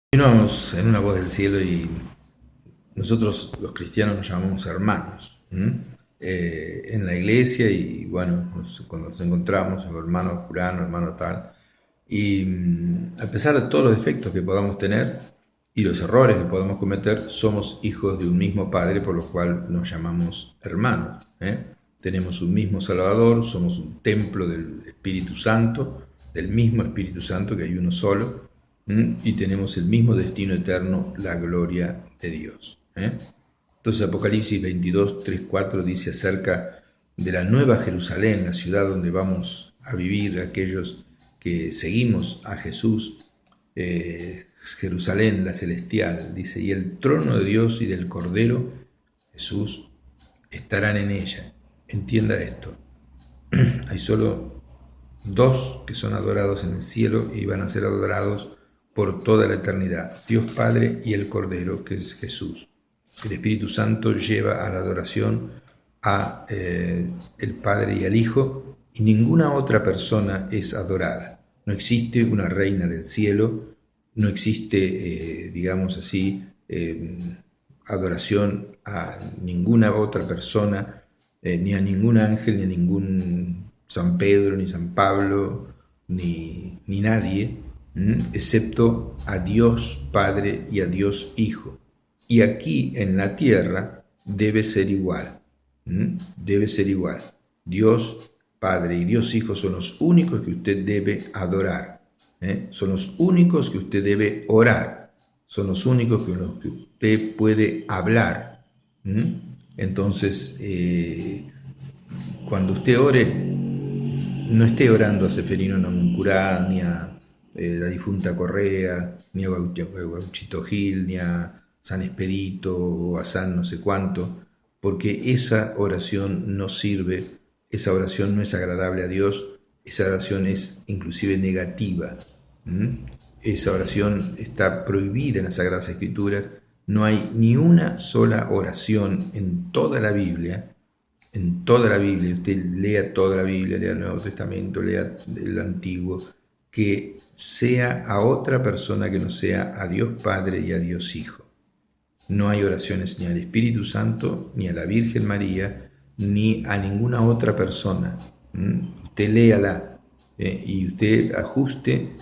Continuamos en Una Voz del Cielo y nosotros los cristianos nos llamamos hermanos en la iglesia y bueno, cuando nos encontramos, hermano fulano, hermano tal, y a pesar de todos los defectos que podamos tener y los errores que podamos cometer, somos hijos de un mismo Padre, por lo cual nos llamamos hermanos. Tenemos un mismo Salvador, somos un templo del Espíritu Santo, del mismo Espíritu Santo, que hay uno solo, y tenemos el mismo destino eterno, la gloria de Dios. Entonces Apocalipsis 22, 3, 4 dice acerca de la nueva Jerusalén, la ciudad donde vamos a vivir aquellos que seguimos a Jesús, Jerusalén, la celestial, dice, y el trono de Dios y del Cordero, Jesús, estarán en ella. Entienda esto, hay solo dos que son adorados en el cielo y van a ser adorados por toda la eternidad, Dios Padre y el Cordero, que es Jesús. El Espíritu Santo lleva a la adoración a el Padre y al Hijo, y ninguna otra persona es adorada. No existe una reina del cielo, no existe, digamos así, adoración a ninguna otra persona, ni a ningún ángel, ni a ningún San Pedro, ni San Pablo, ni nadie, excepto a Dios Padre y a Dios Hijo. Y aquí en la tierra debe ser igual, debe ser igual. Dios Padre y Dios Hijo son los únicos que usted debe adorar, son los únicos que usted debe orar, son los únicos con los que usted puede hablar. Entonces, cuando usted ore, no esté orando a Seferino Namuncurá, ni a la difunta Correa, ni a Gauchito Gil, ni a San Expedito o a San no sé cuánto, porque esa oración no sirve, esa oración no es agradable a Dios, esa oración es inclusive negativa. Esa oración está prohibida en las Sagradas Escrituras. No hay ni una sola oración en toda la Biblia, usted lea toda la Biblia, lea el Nuevo Testamento, lea el Antiguo, que sea a otra persona que no sea a Dios Padre y a Dios Hijo. No hay oraciones ni al Espíritu Santo, ni a la Virgen María, ni a ninguna otra persona. Usted léala y usted ajuste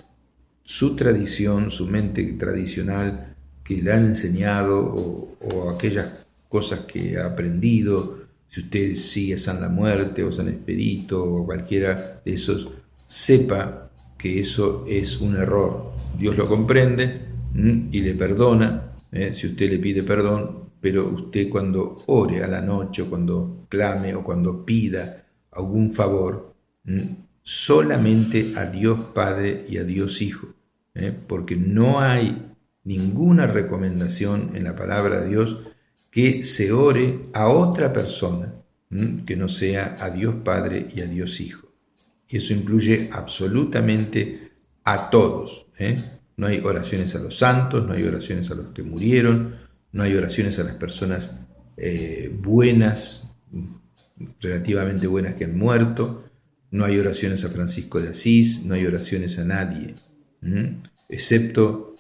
su tradición, su mente tradicional que le han enseñado o aquellas cosas que ha aprendido. Si usted sigue a San La Muerte o San Expedito o cualquiera de esos, sepa que eso es un error. Dios lo comprende y le perdona si usted le pide perdón, pero usted cuando ore a la noche o cuando clame o cuando pida algún favor, solamente a Dios Padre y a Dios Hijo, porque no hay ninguna recomendación en la palabra de Dios que se ore a otra persona que no sea a Dios Padre y a Dios Hijo. Y eso incluye absolutamente a todos. No hay oraciones a los santos, no hay oraciones a los que murieron, no hay oraciones a las personas buenas, relativamente buenas que han muerto, no hay oraciones a Francisco de Asís, no hay oraciones a nadie, excepto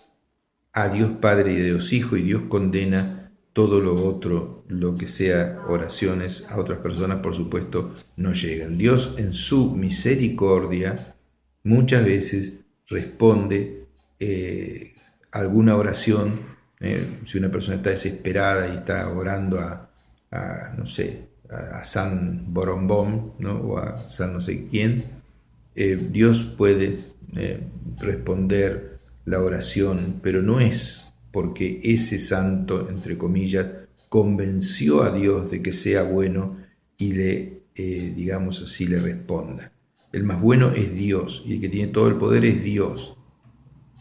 a Dios Padre y a Dios Hijo, y Dios condena todo lo otro, lo que sea oraciones a otras personas, por supuesto, no llegan. Dios en su misericordia muchas veces responde alguna oración. Si una persona está desesperada y está orando no sé, a San Borombón, ¿no? O a San no sé quién, Dios puede responder la oración, pero no es porque ese santo, entre comillas, convenció a Dios de que sea bueno y le, digamos así, le responda. El más bueno es Dios y el que tiene todo el poder es Dios.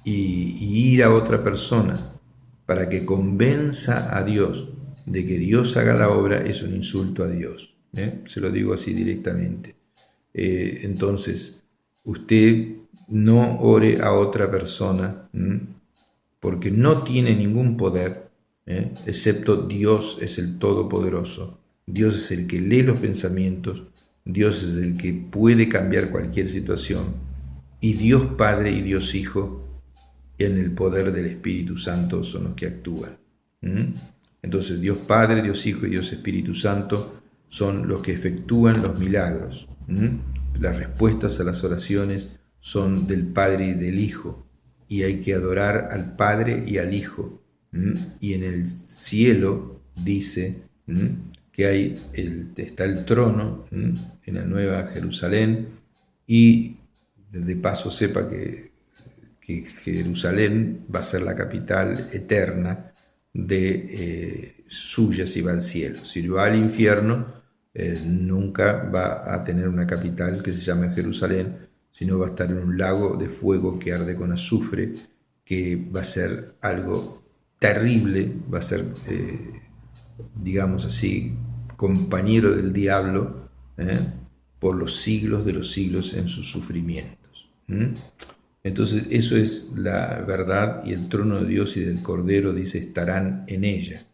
Y ir a otra persona para que convenza a Dios de que Dios haga la obra es un insulto a Dios. Se lo digo así directamente. Entonces, usted no ore a otra persona porque no tiene ningún poder, excepto Dios es el Todopoderoso. Dios es el que lee los pensamientos, Dios es el que puede cambiar cualquier situación, y Dios Padre y Dios Hijo en el poder del Espíritu Santo son los que actúan. Entonces Dios Padre, Dios Hijo y Dios Espíritu Santo son los que efectúan los milagros. Las respuestas a las oraciones son del Padre y del Hijo, y hay que adorar al Padre y al Hijo. Y en el cielo dice que está el trono en la Nueva Jerusalén, y de paso sepa que Jerusalén va a ser la capital eterna suya si va al cielo. Si va al infierno, nunca va a tener una capital que se llame Jerusalén, sino va a estar en un lago de fuego que arde con azufre, que va a ser algo terrible, va a ser, digamos así, compañero del diablo por los siglos de los siglos en sus sufrimientos. Entonces eso es la verdad, y el trono de Dios y del Cordero, dice, estarán en ella.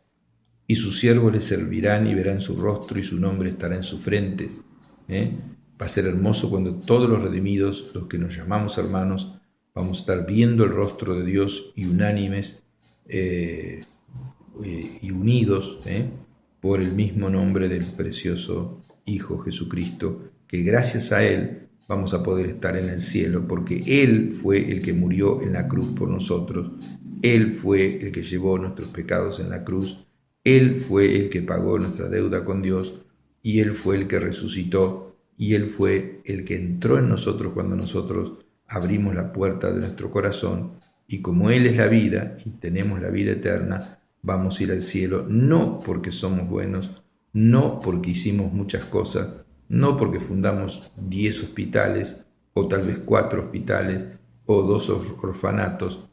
Y sus siervos les servirán y verán su rostro, y su nombre estará en sus frentes. Va a ser hermoso cuando todos los redimidos, los que nos llamamos hermanos, vamos a estar viendo el rostro de Dios y unánimes y unidos por el mismo nombre del precioso Hijo Jesucristo, que gracias a Él vamos a poder estar en el cielo, porque Él fue el que murió en la cruz por nosotros, Él fue el que llevó nuestros pecados en la cruz, Él fue el que pagó nuestra deuda con Dios, y Él fue el que resucitó, y Él fue el que entró en nosotros cuando nosotros abrimos la puerta de nuestro corazón, y como Él es la vida y tenemos la vida eterna, vamos a ir al cielo, no porque somos buenos, no porque hicimos muchas cosas, no porque fundamos 10 hospitales, o tal vez 4 hospitales, o 2 orfanatos,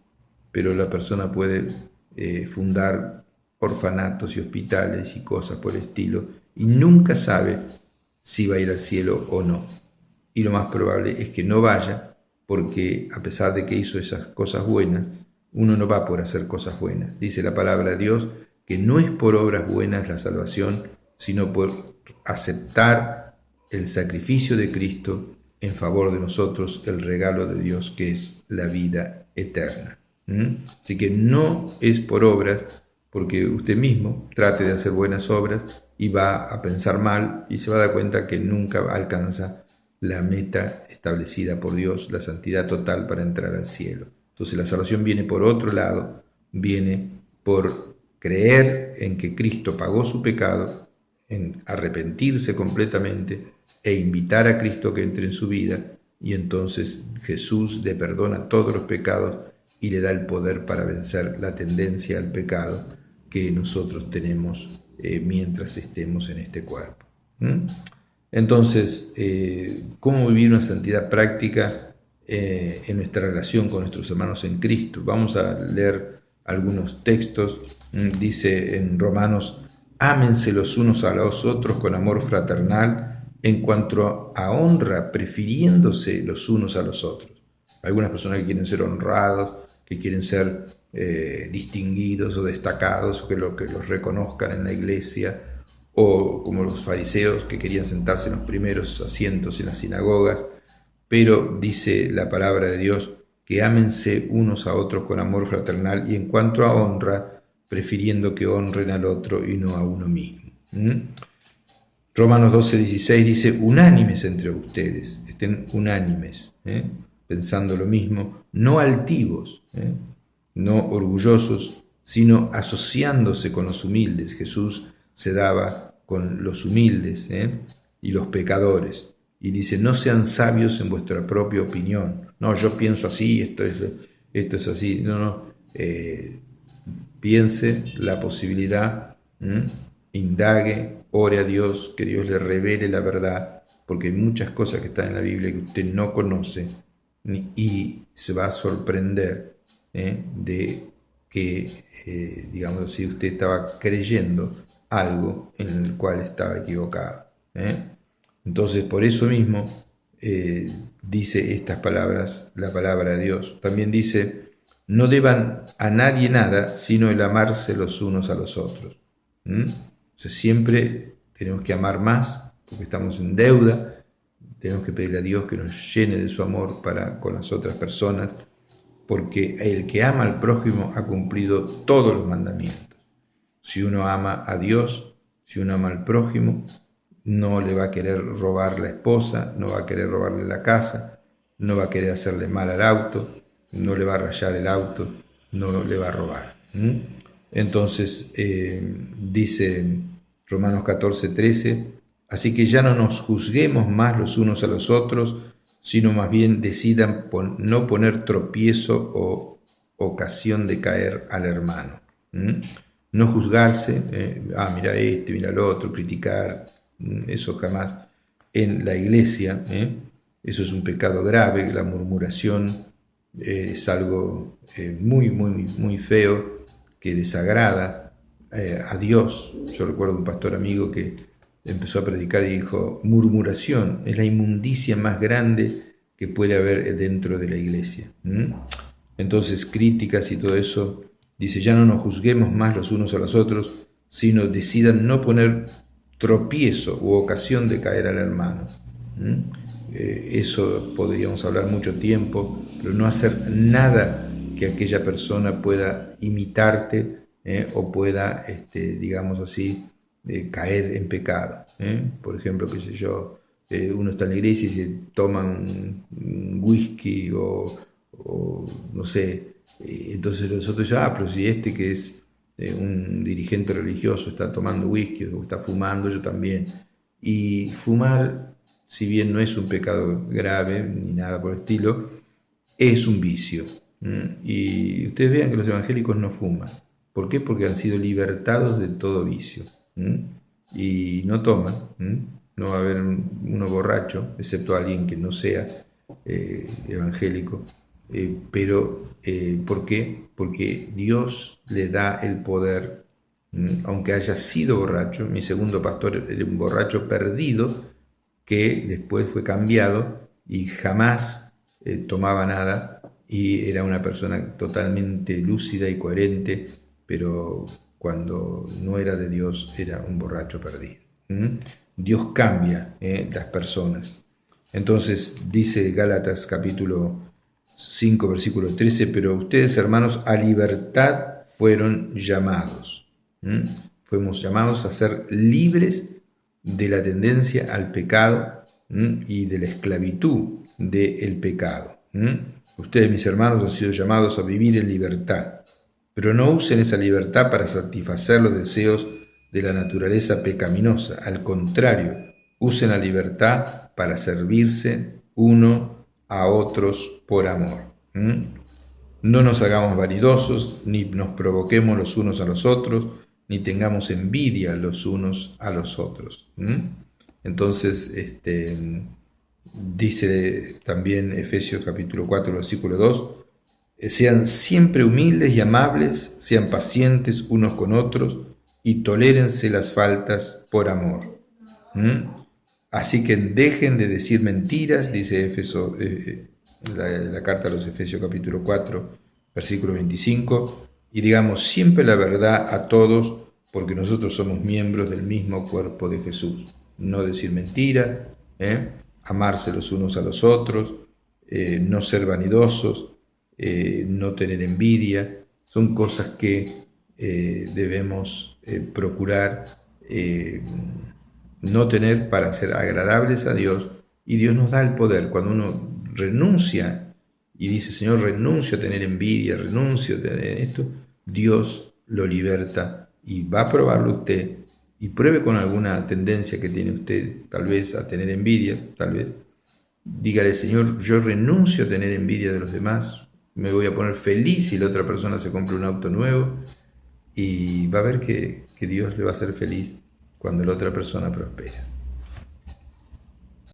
pero la persona puede fundar orfanatos y hospitales y cosas por el estilo, y nunca sabe si va a ir al cielo o no. Y lo más probable es que no vaya, porque a pesar de que hizo esas cosas buenas, uno no va por hacer cosas buenas. Dice la palabra de Dios que no es por obras buenas la salvación, sino por aceptar el sacrificio de Cristo en favor de nosotros, el regalo de Dios que es la vida eterna. Así que no es por obras, porque usted mismo trate de hacer buenas obras y va a pensar mal y se va a dar cuenta que nunca alcanza la meta establecida por Dios, la santidad total para entrar al cielo. Entonces la salvación viene por otro lado, viene por creer en que Cristo pagó su pecado, en arrepentirse completamente e invitar a Cristo que entre en su vida, y entonces Jesús le perdona todos los pecados y le da el poder para vencer la tendencia al pecado que nosotros tenemos mientras estemos en este cuerpo. Entonces, ¿cómo vivir una santidad práctica en nuestra relación con nuestros hermanos en Cristo? Vamos a leer algunos textos. Dice en Romanos: ámense los unos a los otros con amor fraternal, en cuanto a honra, prefiriéndose los unos a los otros. Algunas personas que quieren ser honrados, que quieren ser distinguidos o destacados, o que los reconozcan en la iglesia, o como los fariseos que querían sentarse en los primeros asientos en las sinagogas. Pero dice la palabra de Dios que ámense unos a otros con amor fraternal, y en cuanto a honra, prefiriendo que honren al otro y no a uno mismo. Romanos 12:16 dice: unánimes entre ustedes, estén unánimes, pensando lo mismo, no altivos, no orgullosos, sino asociándose con los humildes. Jesús se daba con los humildes y los pecadores. Y dice: no sean sabios en vuestra propia opinión. No, yo pienso así, esto es así. No. Piense la posibilidad, indague, ore a Dios, que Dios le revele la verdad, porque hay muchas cosas que están en la Biblia que usted no conoce y se va a sorprender de que, digamos así, usted estaba creyendo algo en el cual estaba equivocado. Entonces, por eso mismo dice estas palabras, la palabra de Dios. También dice: no deban a nadie nada, sino el amarse los unos a los otros. Entonces, siempre tenemos que amar más, porque estamos en deuda. Tenemos que pedirle a Dios que nos llene de su amor para con las otras personas. porque el que ama al prójimo ha cumplido todos los mandamientos. Si uno ama a Dios, si uno ama al prójimo, no le va a querer robar la esposa, no va a querer robarle la casa, no va a querer hacerle mal al auto, no le va a rayar el auto, no le va a robar. Entonces, dice Romanos 14:13, así que ya no nos juzguemos más los unos a los otros, sino más bien decidan no poner tropiezo o ocasión de caer al hermano. No juzgarse, mira este, mira el otro, criticar, eso jamás. En la iglesia, eso es un pecado grave, la murmuración es algo muy, muy, muy feo, que desagrada a Dios. Yo recuerdo un pastor amigo que empezó a predicar y dijo, murmuración es la inmundicia más grande que puede haber dentro de la iglesia. Entonces, críticas y todo eso, dice, ya no nos juzguemos más los unos a los otros, sino decidan no poner tropiezo u ocasión de caer al hermano. Eso podríamos hablar mucho tiempo, pero no hacer nada que aquella persona pueda imitarte o pueda, digamos así, caer en pecado. Por ejemplo, qué sé yo, uno está en la iglesia y se toma un whisky o no sé, entonces los otros dicen, pero si este que es un dirigente religioso está tomando whisky o está fumando, yo también. Y fumar, si bien no es un pecado grave ni nada por el estilo, es un vicio. Y ustedes vean que los evangélicos no fuman. ¿Por qué? Porque han sido libertados de todo vicio. Y no toman. No va a haber uno borracho, excepto alguien que no sea evangélico. Pero, ¿por qué? Porque Dios le da el poder, aunque haya sido borracho. Mi segundo pastor era un borracho perdido que después fue cambiado y jamás tomaba nada y era una persona totalmente lúcida y coherente, pero cuando no era de Dios era un borracho perdido. Dios cambia las personas. Entonces dice Gálatas capítulo 5, versículo 13, pero ustedes, hermanos, a libertad fueron llamados. Fuimos llamados a ser libres de la tendencia al pecado y de la esclavitud del pecado. Ustedes, mis hermanos, han sido llamados a vivir en libertad, pero no usen esa libertad para satisfacer los deseos de la naturaleza pecaminosa. Al contrario, usen la libertad para servirse uno a otros por amor. No nos hagamos vanidosos, ni nos provoquemos los unos a los otros, ni tengamos envidia los unos a los otros. Entonces, dice también Efesios capítulo 4, versículo 2, sean siempre humildes y amables, sean pacientes unos con otros y tolérense las faltas por amor. Así que dejen de decir mentiras, dice la carta a los Efesios capítulo 4, versículo 25, y digamos siempre la verdad a todos, porque nosotros somos miembros del mismo cuerpo de Jesús. No decir mentiras, amarse los unos a los otros, no ser vanidosos, no tener envidia, son cosas que debemos procurar no tener para ser agradables a Dios, y Dios nos da el poder. Cuando uno renuncia y dice, Señor, renuncio a tener envidia, renuncio a tener esto, Dios lo liberta y va a probarlo usted y pruebe con alguna tendencia que tiene usted, tal vez a tener envidia, tal vez. Dígale, Señor, yo renuncio a tener envidia de los demás, me voy a poner feliz si la otra persona se compra un auto nuevo, y va a ver que Dios le va a hacer feliz cuando la otra persona prospera.